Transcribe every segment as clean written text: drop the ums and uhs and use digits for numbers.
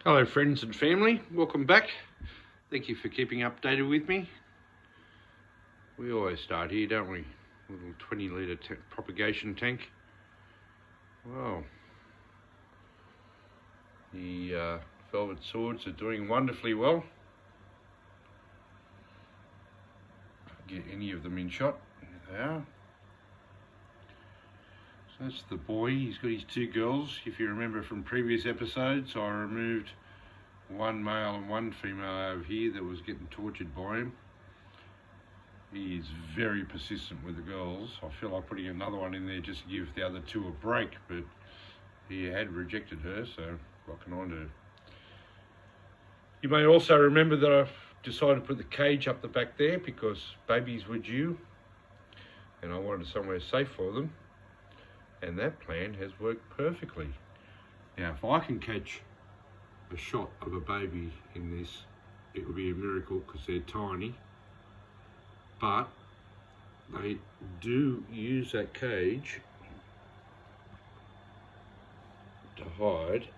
Hello friends and family, welcome back. Thank you for keeping updated with me. We always start here, don't we? Little 20 litre propagation tank. Wow. The velvet swords are doing wonderfully well. Get any of them in shot. There they are. So that's the boy, he's got his two girls. If you remember from previous episodes, I removed one male and one female over here that was getting tortured by him. He is very persistent with the girls. I feel like putting another one in there just to give the other two a break, but he had rejected her, so what can I do? You may also remember that I decided to put the cage up the back there because babies were due and I wanted somewhere safe for them. And that plan has worked perfectly. Now, if I can catch a shot of a baby in this, it would be a miracle because they're tiny. But they do use that cage to hide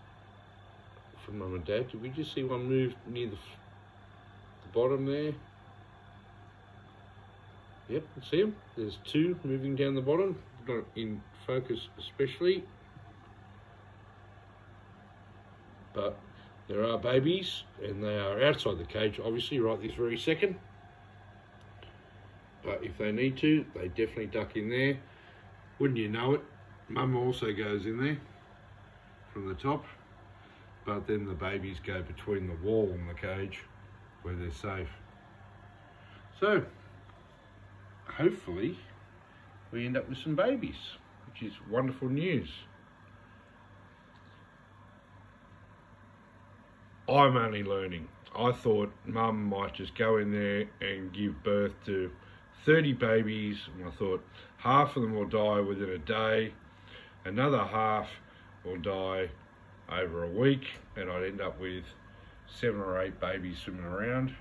from Mum and Dad. Did we just see one move near the bottom there? Yep, see them? There's two moving down the bottom, not in focus especially, but there are babies and they are outside the cage obviously right this very second, but if they need to, they definitely duck in there. Wouldn't you know it, Mum also goes in there from the top, but then the babies go between the wall and the cage where they're safe. So hopefully we end up with some babies, which is wonderful news. I'm only learning. I thought Mum might just go in there and give birth to 30 babies, and I thought half of them will die within a day, another half will die over a week, and I'd end up with 7 or 8 babies swimming around.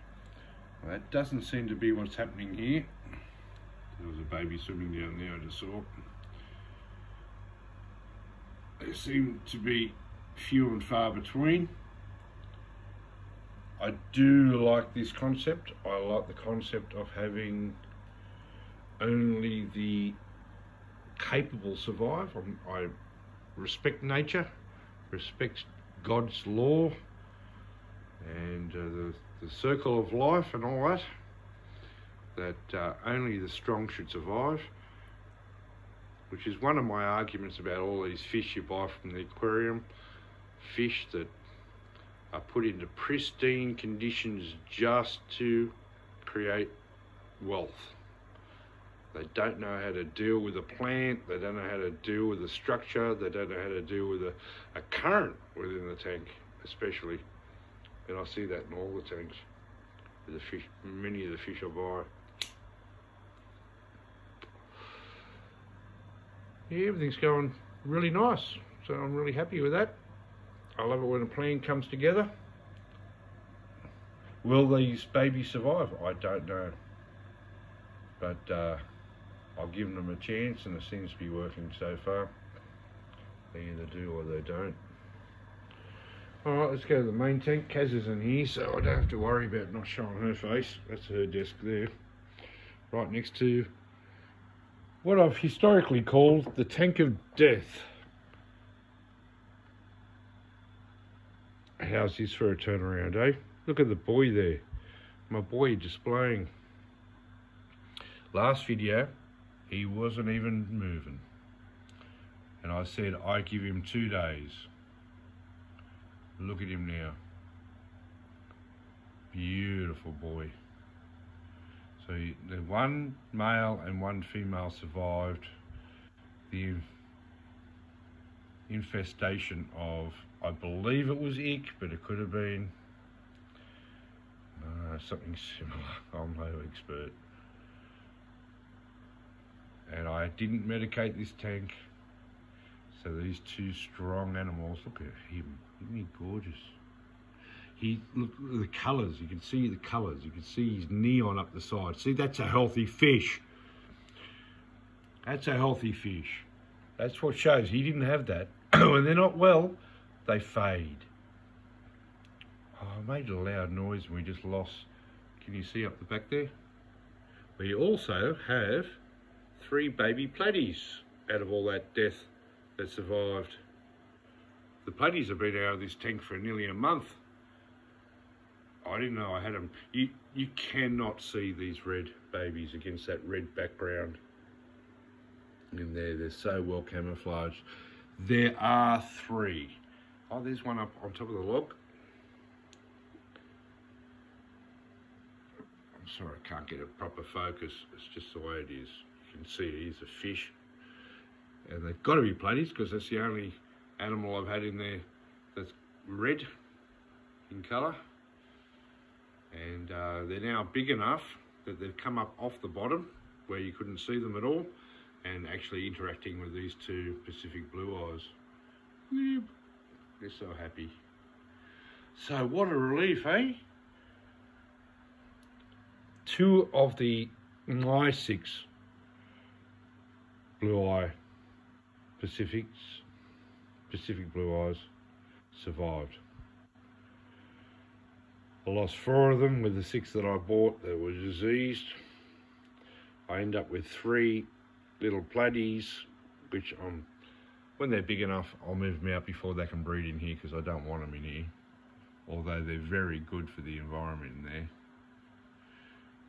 Well, that doesn't seem to be what's happening here. There was a baby swimming down there, I just saw. They seem to be few and far between. I do like this concept. I like the concept of having only the capable survive. I respect nature, respect God's law, and the circle of life and all that only the strong should survive, which is one of my arguments about all these fish you buy from the aquarium. Fish that are put into pristine conditions just to create wealth. They don't know how to deal with a plant, they don't know how to deal with a structure, they don't know how to deal with a current within the tank especially. And I see that in all the tanks with the fish, many of the fish I buy. Yeah, everything's going really nice, so I'm really happy with that. I love it when a plan comes together. Will these babies survive? I don't know, but I've given them a chance and it seems to be working so far. They either do or they don't. Alright, let's go to the main tank. Kaz is in here, so I don't have to worry about not showing her face. That's her desk there, right next to what I've historically called the tank of death. How's this for a turnaround, eh? Look at the boy there. My boy displaying. Last video, he wasn't even moving. And I said I give him 2 days. Look at him now. Beautiful boy. So the one male and one female survived the infestation of, I believe it was ick, but it could have been something similar. I'm no expert. And I didn't medicate this tank. So these two strong animals, look at him, isn't he gorgeous? Look at the colours, you can see the colours, you can see his neon up the side. See, that's a healthy fish. That's a healthy fish. That's what shows. He didn't have that. When they're not well, they fade. Oh, I made a loud noise and we just lost. Can you see up the back there? We also have 3 baby platies out of all that death that survived. The platies have been out of this tank for nearly a month. I didn't know I had them. You cannot see these red babies against that red background. In there, they're so well camouflaged. There are 3. Oh, there's one up on top of the log. I'm sorry, I can't get a proper focus. It's just the way it is. You can see it is a fish. And they've got to be platies because that's the only animal I've had in there that's red in colour. And they're now big enough that they've come up off the bottom where you couldn't see them at all and actually interacting with these 2 Pacific blue eyes. They're so happy. So what a relief, eh? 2 of my 6 blue eye Pacific blue eyes survived. I lost 4 of them with the 6 that I bought that were diseased. I end up with 3 little platies, which when they're big enough, I'll move them out before they can breed in here because I don't want them in here. Although they're very good for the environment in there.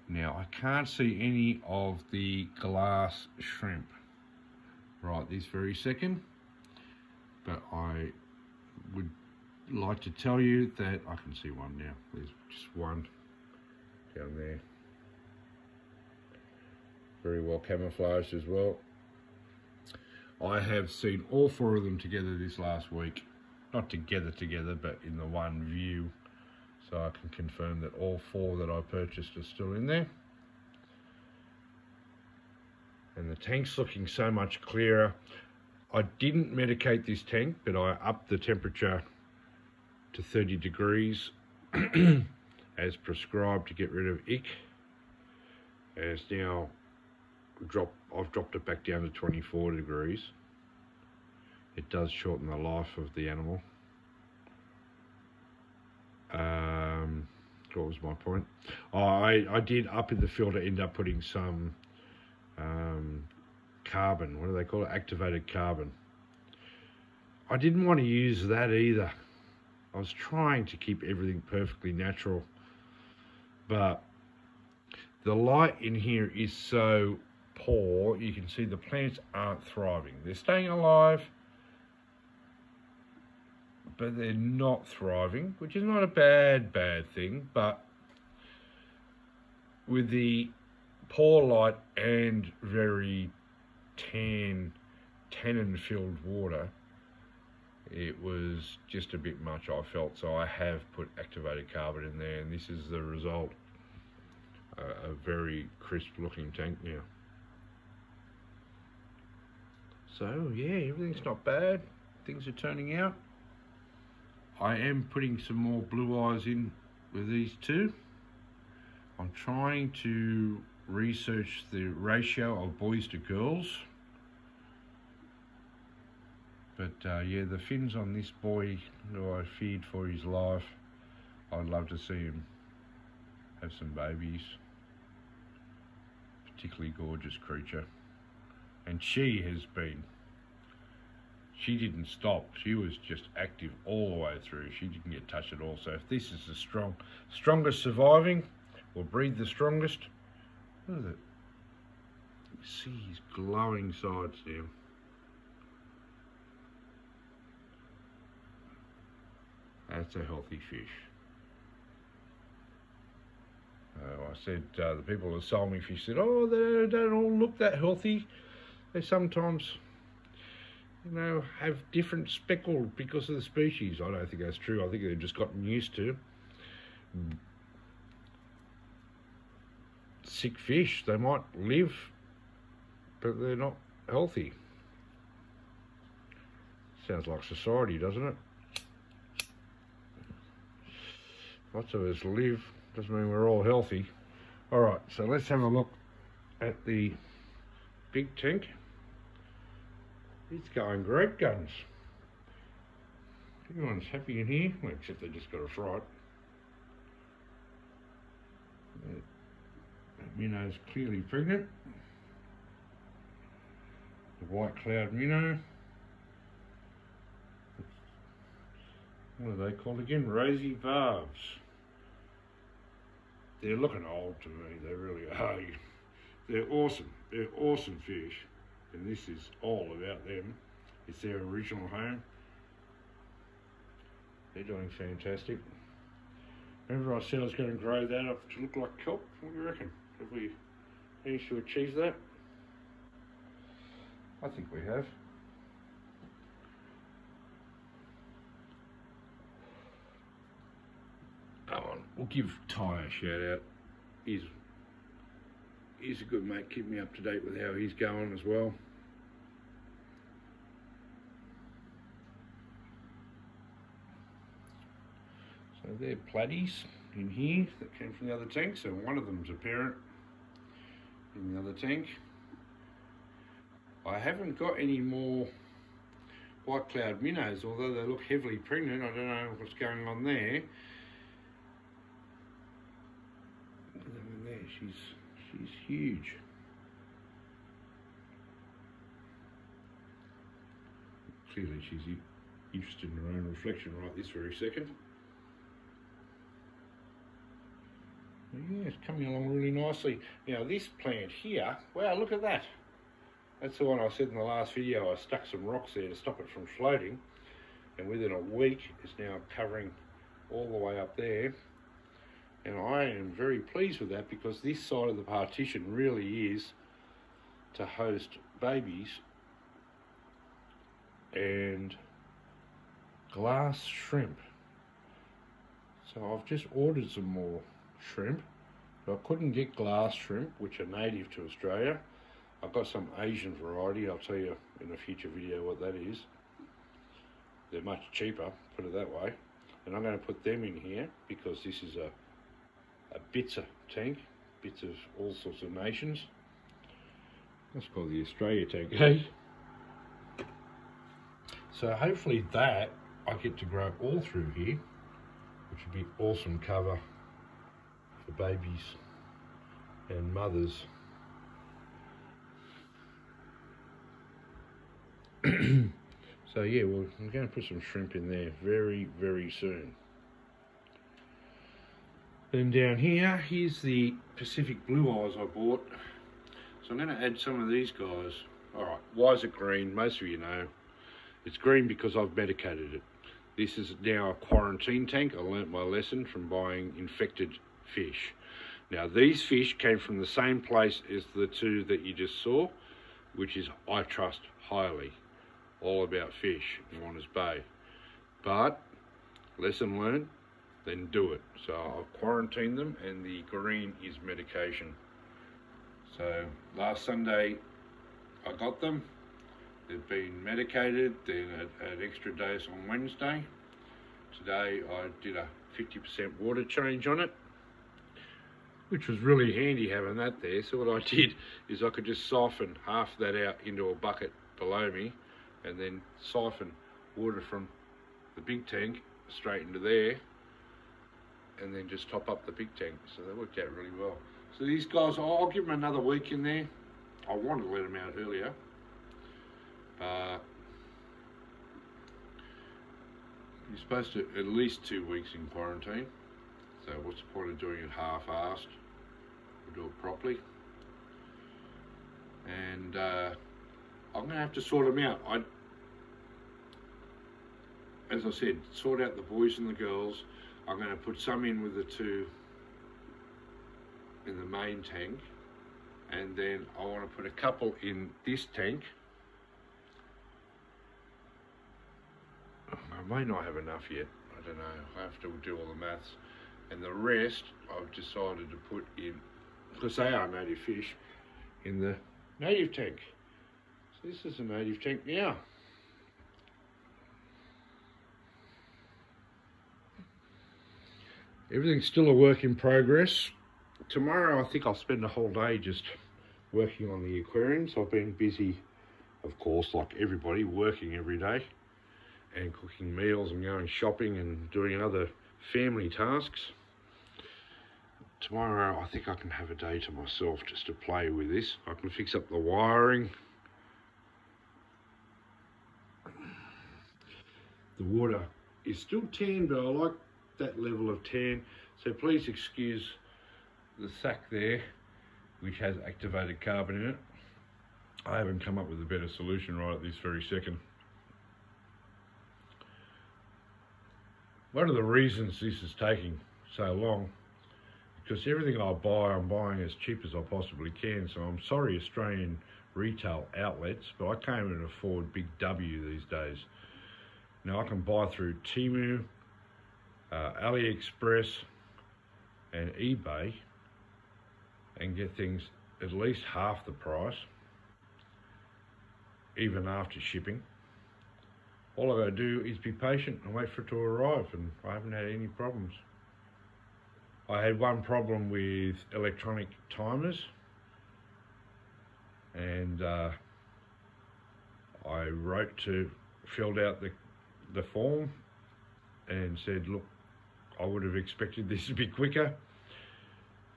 Now, I can't see any of the glass shrimp right this very second, but I would like to tell you that I can see one now. There's just one down there. Very well camouflaged as well. I have seen all 4 of them together this last week. Not together, but in the one view. So I can confirm that all 4 that I purchased are still in there. And the tank's looking so much clearer. I didn't medicate this tank, but I upped the temperature to 30 degrees as prescribed to get rid of ick. And it's now I've dropped it back down to 24 degrees. It does shorten the life of the animal. What was my point? I did up in the filter end up putting some carbon. What do they call it? Activated carbon. I didn't want to use that either. I was trying to keep everything perfectly natural, but the light in here is so poor. You can see the plants aren't thriving. They're staying alive, but they're not thriving, which is not a bad thing, but with the poor light and very tannin-filled water, it was just a bit much, I felt, so I have put activated carbon in there, and this is the result. A very crisp looking tank now. So yeah, everything's not bad. Things are turning out. I am putting some more blue eyes in with these 2. I'm trying to research the ratio of boys to girls. But yeah, the fins on this boy who I feed for his life, I'd love to see him have some babies. Particularly gorgeous creature. And she didn't stop. She was just active all the way through. She didn't get touched at all. So if this is the strongest surviving, will breed the strongest. Look at that. You see his glowing sides now. That's a healthy fish. I said, the people who sold me fish said, oh, they don't all look that healthy. They sometimes, you know, have different speckle because of the species. I don't think that's true. I think they've just gotten used to sick fish. They might live, but they're not healthy. Sounds like society, doesn't it? Lots of us live, doesn't mean we're all healthy. All right, so let's have a look at the big tank. It's going great guns. Everyone's happy in here, well, except they just got a fright. Minnow's clearly pregnant. The white cloud minnow. What are they called again? Rosy Barbs. They're looking old to me, they really are. They're awesome. They're awesome fish. And this is all about them. It's their original home. They're doing fantastic. Remember I said I was going to grow that up to look like kelp? What do you reckon? Have we managed to achieve that? I think we have. Come on, we'll give Ty a shout out. He's a good mate, keep me up to date with how he's going as well. So they're platies in here that came from the other tank, so one of them's a parent in the other tank. I haven't got any more white cloud minnows, although they look heavily pregnant. I don't know what's going on there. Look at them in there, she's huge. Clearly she's interested in her own reflection right this very second. Yeah, it's coming along really nicely. Now this plant here, wow, look at that. That's the one I said in the last video. I stuck some rocks there to stop it from floating, and within a week it's now covering all the way up there. And I am very pleased with that, because this side of the partition really is to host babies and glass shrimp. So I've just ordered some more shrimp, but I couldn't get glass shrimp, which are native to Australia. I've got some Asian variety, I'll tell you in a future video what that is. They're much cheaper, put it that way. And I'm going to put them in here because this is a bits tank, bits of all sorts of nations. That's called the Australia tank, eh? So hopefully that I get to grow all through here, which would be awesome cover for babies and mothers. So yeah, well, I'm going to put some shrimp in there very, very soon. Then down here, here's the Pacific Blue Eyes I bought. So I'm going to add some of these guys. Alright, why is it green? Most of you know. It's green because I've medicated it. This is now a quarantine tank. I learnt my lesson from buying infected fish. Now these fish came from the same place as the two that you just saw, which is I Trust Highly. All about fish in Warners Bay. But, lesson learned, then do it. So I've quarantined them, and the green is medication. So last Sunday I got them. They've been medicated, then an extra dose on Wednesday. Today I did a 50% water change on it, which was really handy having that there. So what I did is I could just siphon half that out into a bucket below me, and then siphon water from the big tank straight into there, and then just top up the big tank. So that worked out really well. So these guys, I'll give them another week in there. I wanted to let them out earlier, but you're supposed to at least 2 weeks in quarantine. So what's the point of doing it half-assed? We'll do it properly. And I'm going to have to sort them out. As I said, sort out the boys and the girls. I'm going to put some in with the two in the main tank, and then I want to put a couple in this tank. I may not have enough yet, I don't know, I have to do all the maths. And the rest I've decided to put in, because they are native fish, in the native tank. So this is a native tank now. Everything's still a work in progress. Tomorrow I think I'll spend a whole day just working on the aquariums. I've been busy, of course, like everybody, working every day and cooking meals and going shopping and doing other family tasks. tomorrow I think I can have a day to myself just to play with this. I can fix up the wiring. The water is still tan, but I like that level of tan. So please excuse the sack there, which has activated carbon in it. I haven't come up with a better solution right at this very second. One of the reasons this is taking so long, because everything I buy, I'm buying as cheap as I possibly can. So I'm sorry, Australian retail outlets, but I can't even afford Big W these days. Now I can buy through Temu, AliExpress and eBay and get things at least half the price, even after shipping. All I gotta do is be patient and wait for it to arrive, and I haven't had any problems. I had one problem with electronic timers, and I filled out the form and said, look, I would have expected this to be quicker.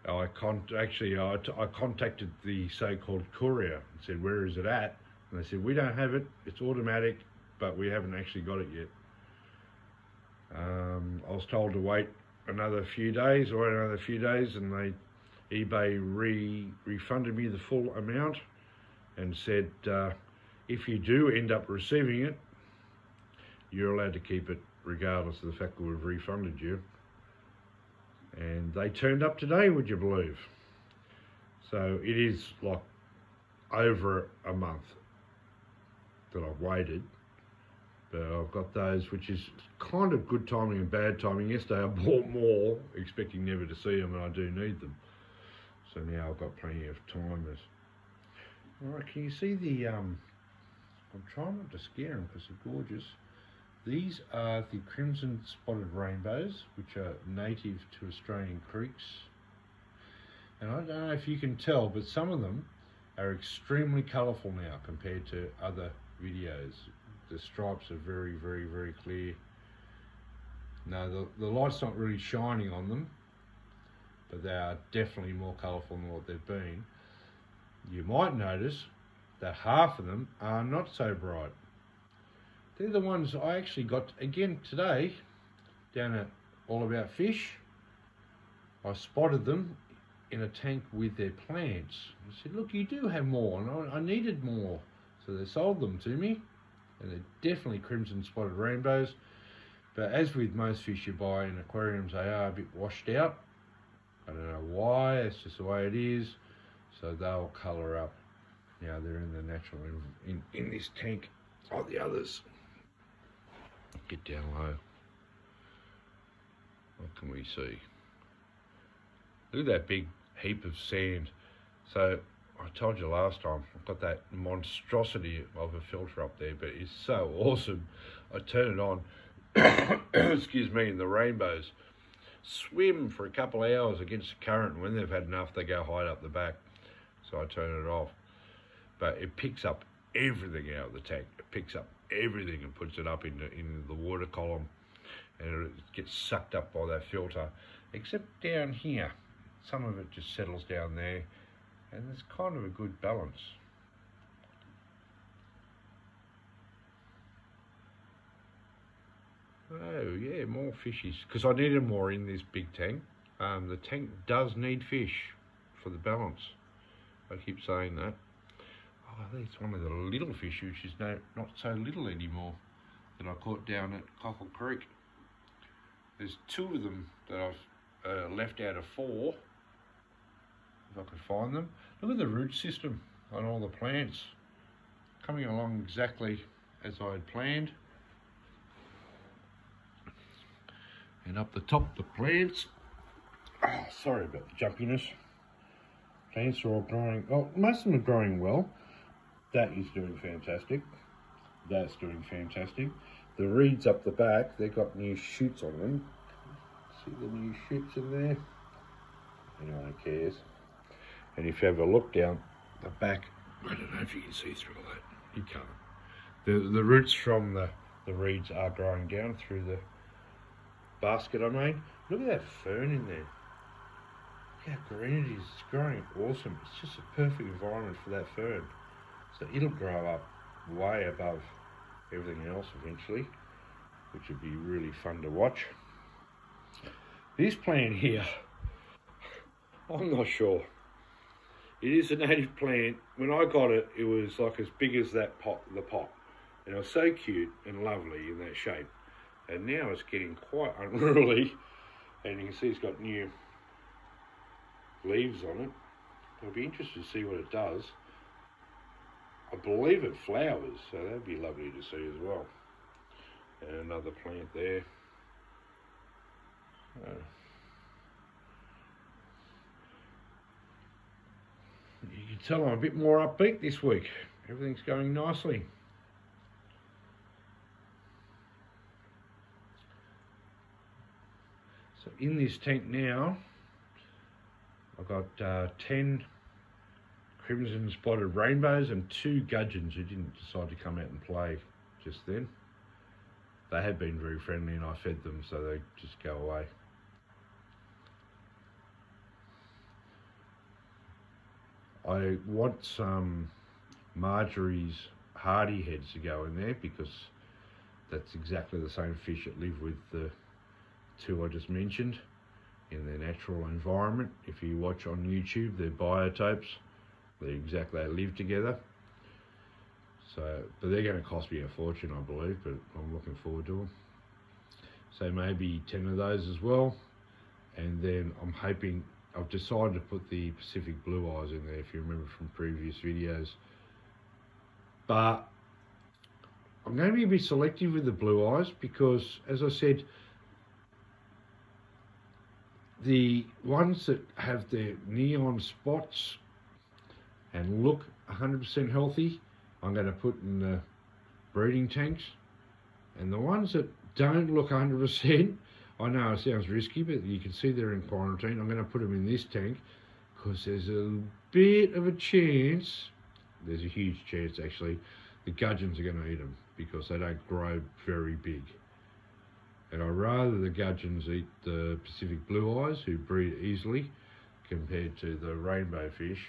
I contacted the so-called courier and said, where is it at? And they said, we don't have it, it's automatic, but we haven't actually got it yet. I was told to wait another few days, and eBay refunded me the full amount and said, if you do end up receiving it, you're allowed to keep it regardless of the fact that we've refunded you. And they turned up today, would you believe? So it is like over a month that I've waited, but I've got those, which is kind of good timing and bad timing. Yesterday I bought more, expecting never to see them, and I do need them. So now I've got plenty of timers. All right, can you see the, I'm trying not to scare them because they're gorgeous. These are the crimson spotted rainbows, which are native to Australian creeks. And I don't know if you can tell, but some of them are extremely colourful now compared to other videos. The stripes are very, very, very clear. No, the light's not really shining on them, but they are definitely more colourful than what they've been. You might notice that half of them are not so bright. They're the ones I actually got again today down at All About Fish. I spotted them in a tank with their plants. I said, look, you do have more, and I needed more. So they sold them to me, and they're definitely crimson spotted rainbows. But as with most fish you buy in aquariums, they are a bit washed out. I don't know why, it's just the way it is. So they'll colour up. Now they're in the natural, in this tank like the others. Get down low. What can we see? Look at that big heap of sand. So I told you last time, I've got that monstrosity of a filter up there, but it's so awesome. I turn it on, excuse me, and the rainbows swim for a couple of hours against the current, and when they've had enough, they go hide up the back. So I turn it off. But it picks up everything out of the tank. It picks up everything and puts it up in the water column, and it gets sucked up by that filter, except down here. Some of it just settles down there, and it's kind of a good balance. Oh yeah, more fishies, because I needed more in this big tank. The tank does need fish for the balance. I keep saying that. Oh, there's one of the little fish, which is not so little anymore, that I caught down at Coburg Creek. There's two of them that I've left out of 4, if I could find them. Look at the root system on all the plants, coming along exactly as I had planned. And up the top, the plants. Oh, sorry about the jumpiness. Plants are all growing, oh, most of them are growing well. That is doing fantastic. That's doing fantastic. The reeds up the back, they've got new shoots on them. See the new shoots in there? Anyone who cares. And if you have a look down the back, I don't know if you can see through all that. You can't. The roots from the reeds are growing down through the basket I made. Look at that fern in there. how green it is. It's growing awesome. It's just a perfect environment for that fern. So it'll grow up way above everything else eventually, which would be really fun to watch. This plant here, I'm not sure. It is a native plant. When I got it, it was like as big as that pot, the pot. And it was so cute and lovely in that shape. And now it's getting quite unruly. And you can see it's got new leaves on it. I'll be interested to see what it does. I believe it flowers, so that'd be lovely to see as well. And another plant there. You can tell I'm a bit more upbeat this week. Everything's going nicely. So in this tank now, I've got 10 crimson spotted rainbows and 2 gudgeons who didn't decide to come out and play just then. They have been very friendly and I fed them, so they just go away. I want some Marjorie's hardy heads to go in there because that's exactly the same fish that live with the 2 I just mentioned in their natural environment. If you watch on YouTube, they're biotopes. They live together. So, but they're going to cost me a fortune, I believe, but I'm looking forward to them. So maybe 10 of those as well. And then I'm hoping, I've decided to put the Pacific blue eyes in there, if you remember from previous videos. But I'm going to be a bit selective with the blue eyes because, as I said, the ones that have their neon spots and look 100% healthy, I'm going to put in the breeding tanks. And the ones that don't look 100%, I know it sounds risky, but you can see they're in quarantine. I'm going to put them in this tank because there's a bit of a chance, there's a huge chance actually, the gudgeons are going to eat them because they don't grow very big. And I'd rather the gudgeons eat the Pacific blue eyes, who breed easily, compared to the rainbow fish.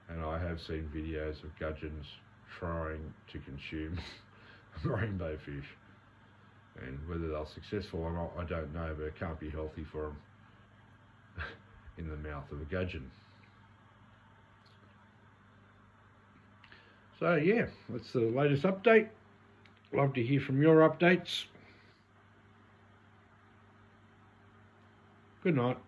And I have seen videos of gudgeons trying to consume rainbow fish. And whether they're successful or not, I don't know, but it can't be healthy for them in the mouth of a gudgeon. So yeah, that's the latest update. Love to hear from your updates. Good night.